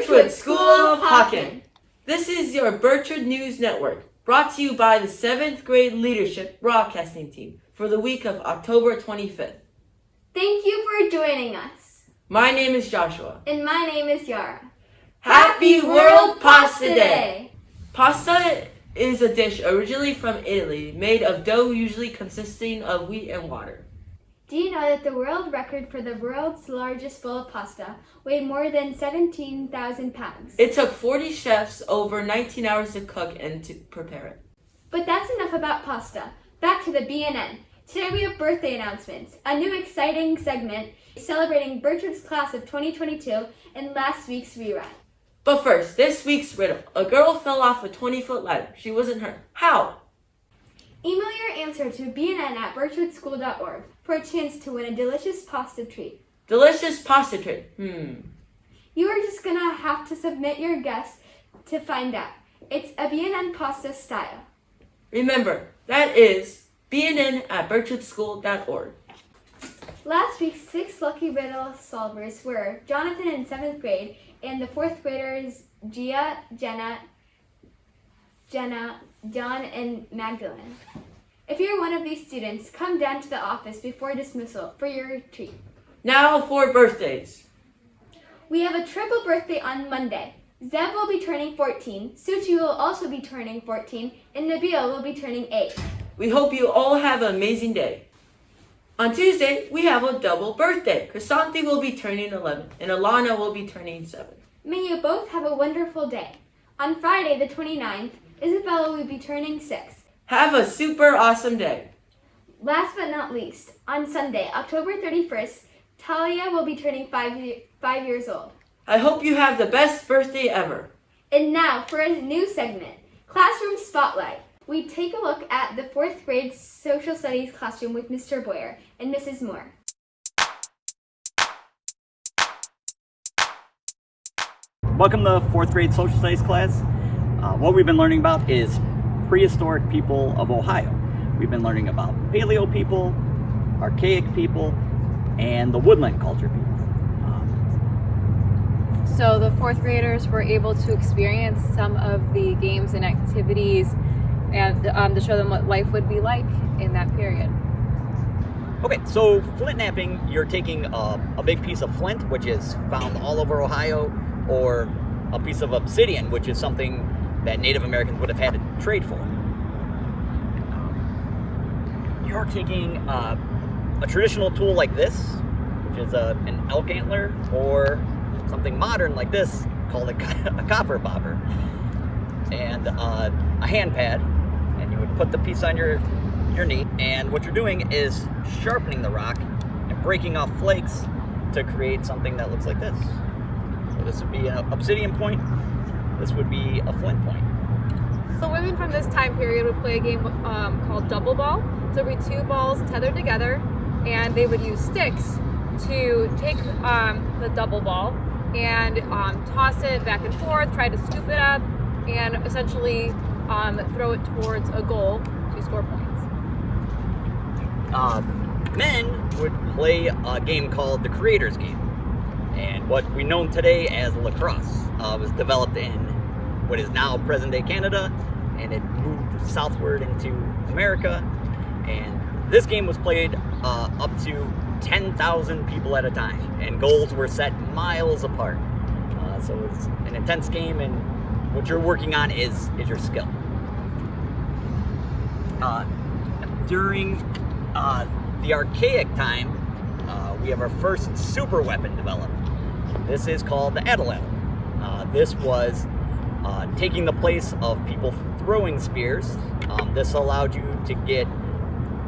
Birchwood School of Hawken. This is your Birchwood News Network, brought to you by the 7th grade leadership broadcasting team for the week of October 25th. Thank you for joining us. My name is Joshua. And my name is Yara. Happy World Pasta Day! Pasta is a dish originally from Italy, made of dough usually consisting of wheat and water. Do you know that the world record for the world's largest bowl of pasta weighed more than 17,000 pounds? It took 40 chefs over 19 hours to cook and to prepare it. But that's enough about pasta. Back to the BNN. Today we have birthday announcements, a new exciting segment celebrating Birchwood's class of 2022 and last week's rerun. But first, this week's riddle. A girl fell off a 20-foot ladder. She wasn't hurt. How? Email your answer to bnn@birchwoodschool.org for a chance to win a delicious pasta treat. Delicious pasta treat. You are just gonna have to submit your guess to find out. It's a BNN pasta style. Remember, that is bnn@birchwoodschool.org. Last week's 6 lucky riddle solvers were Jonathan in 7th grade and the 4th graders Gia, Jenna, John, and Magdalene. If you're one of these students, come down to the office before dismissal for your treat. Now for birthdays. We have a triple birthday on Monday. Zev will be turning 14, Suchi will also be turning 14, and Nabil will be turning 8. We hope you all have an amazing day. On Tuesday, we have a double birthday. Krisanti will be turning 11, and Alana will be turning 7. May you both have a wonderful day. On Friday, the 29th, Isabella will be turning 6. Have a super awesome day. Last but not least, on Sunday, October 31st, Talia will be turning 5 years old. I hope you have the best birthday ever. And now for a new segment, Classroom Spotlight. We take a look at the 4th grade social studies classroom with Mr. Boyer and Mrs. Moore. Welcome to 4th grade social studies class. What we've been learning about is prehistoric people of Ohio. We've been learning about paleo people, archaic people, and the woodland culture people. So the 4th graders were able to experience some of the games and activities and to show them what life would be like in that period. Okay, so Flintknapping, you're taking a big piece of flint, which is found all over Ohio, or a piece of obsidian, which is something that Native Americans would have had to trade for. You're taking a traditional tool like this, which is an elk antler, or something modern like this called a copper bobber, and a hand pad, and you would put the piece on your knee, and what you're doing is sharpening the rock and breaking off flakes to create something that looks like this. So this would be an obsidian point, this would be a flint point. So women from this time period would play a game called double ball. So it would be 2 balls tethered together, and they would use sticks to take the double ball and toss it back and forth, try to scoop it up, and essentially throw it towards a goal to score points. Men would play a game called the Creator's Game. And what we know today as lacrosse was developed in what is now present-day Canada, and it moved southward into America. And this game was played up to 10,000 people at a time, and goals were set miles apart. So it's an intense game, and what you're working on is your skill. During the archaic time, we have our first super weapon developed. This is called the atlatl. This was taking the place of people throwing spears. This allowed you to get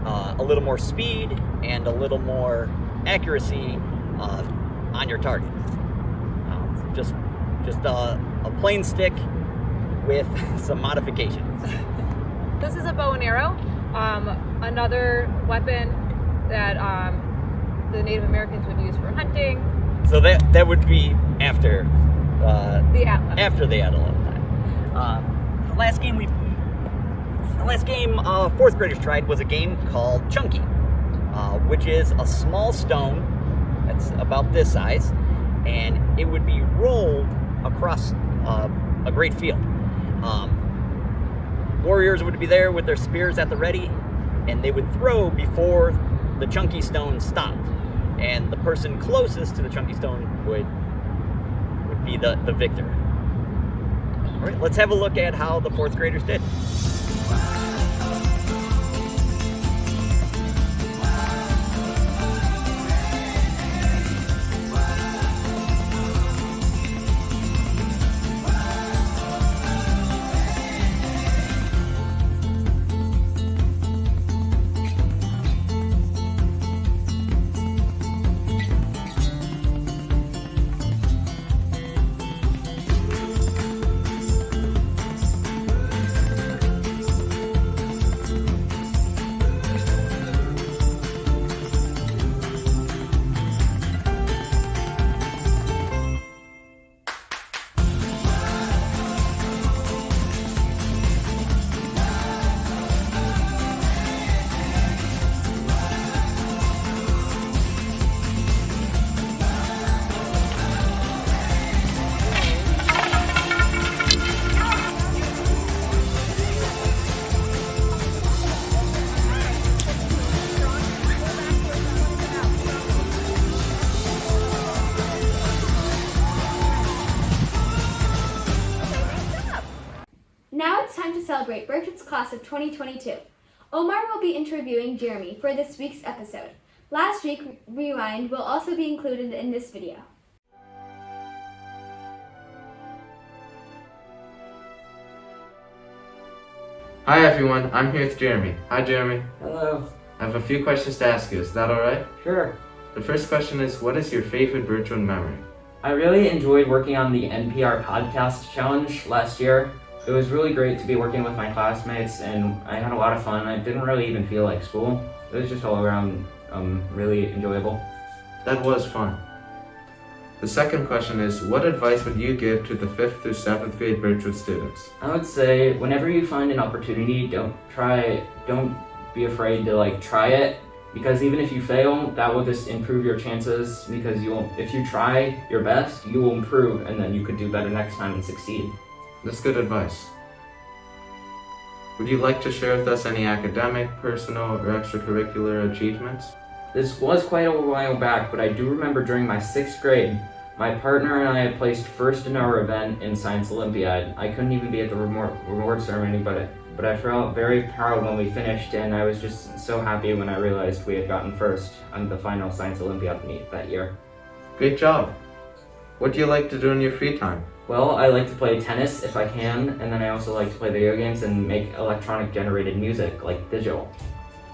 a little more speed and a little more accuracy on your target. Just a plain stick with some modifications. This is a bow and arrow, another weapon that the Native Americans would use for hunting. So that would be after the atlatl. After the atlatl time. The last game 4th graders tried was a game called Chunky, which is a small stone that's about this size, and it would be rolled across a great field. Warriors would be there with their spears at the ready, and they would throw before the chunky stone stopped. And the person closest to the chunky stone would be the victor. All right, let's have a look at how the fourth graders did. Now it's time to celebrate Birchwood's class of 2022. Omar will be interviewing Jeremy for this week's episode. Last week, Rewind will also be included in this video. Hi everyone, I'm here with Jeremy. Hi Jeremy. Hello. I have a few questions to ask you, is that alright? Sure. The first question is, what is your favorite Birchwood memory? I really enjoyed working on the NPR podcast challenge last year. It was really great to be working with my classmates, and I had a lot of fun. I didn't really even feel like school. It was just all around really enjoyable. That was fun. The second question is, what advice would you give to the 5th through 7th grade Birchwood students? I would say whenever you find an opportunity, don't be afraid to try it, because even if you fail, that will just improve your chances, because if you try your best, you will improve, and then you could do better next time and succeed. That's good advice. Would you like to share with us any academic, personal, or extracurricular achievements? This was quite a while back, but I do remember during my 6th grade, my partner and I had placed first in our event in Science Olympiad. I couldn't even be at the reward ceremony, but I felt very proud when we finished, and I was just so happy when I realized we had gotten first on the final Science Olympiad meet that year. Great job! What do you like to do in your free time? Well, I like to play tennis if I can, and then I also like to play video games and make electronic generated music, like digital.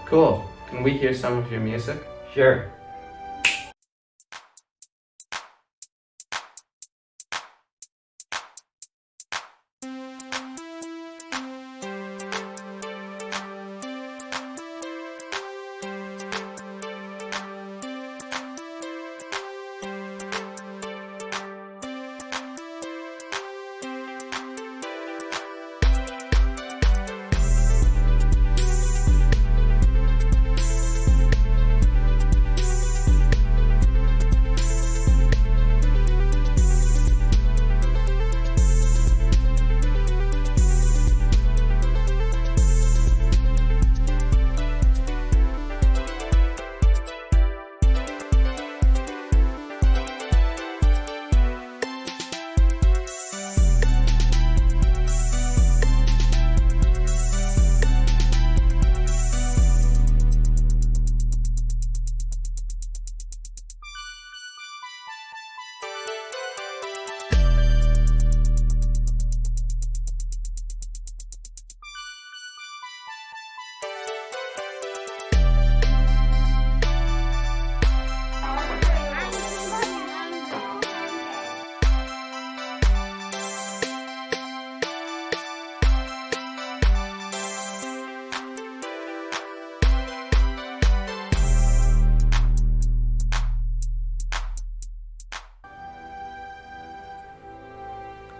Cool. Can we hear some of your music? Sure.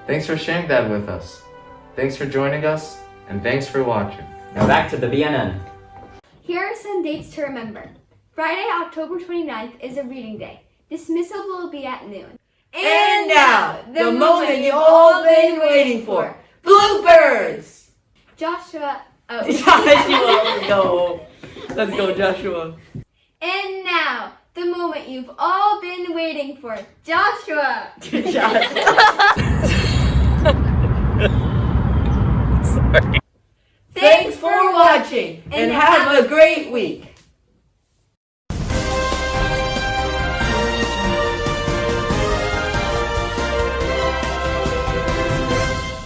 Thanks for sharing that with us. Thanks for joining us, and thanks for watching. Now back to the BNN. Here are some dates to remember. Friday, October 29th is a reading day. Dismissal will be at noon. And now, the moment you've all been waiting for. Bloopers! Joshua. Oh. Joshua, go. Let's go, Joshua. And now, the moment you've all been waiting for. Joshua. Joshua. Sorry. Thanks for watching and have a great week.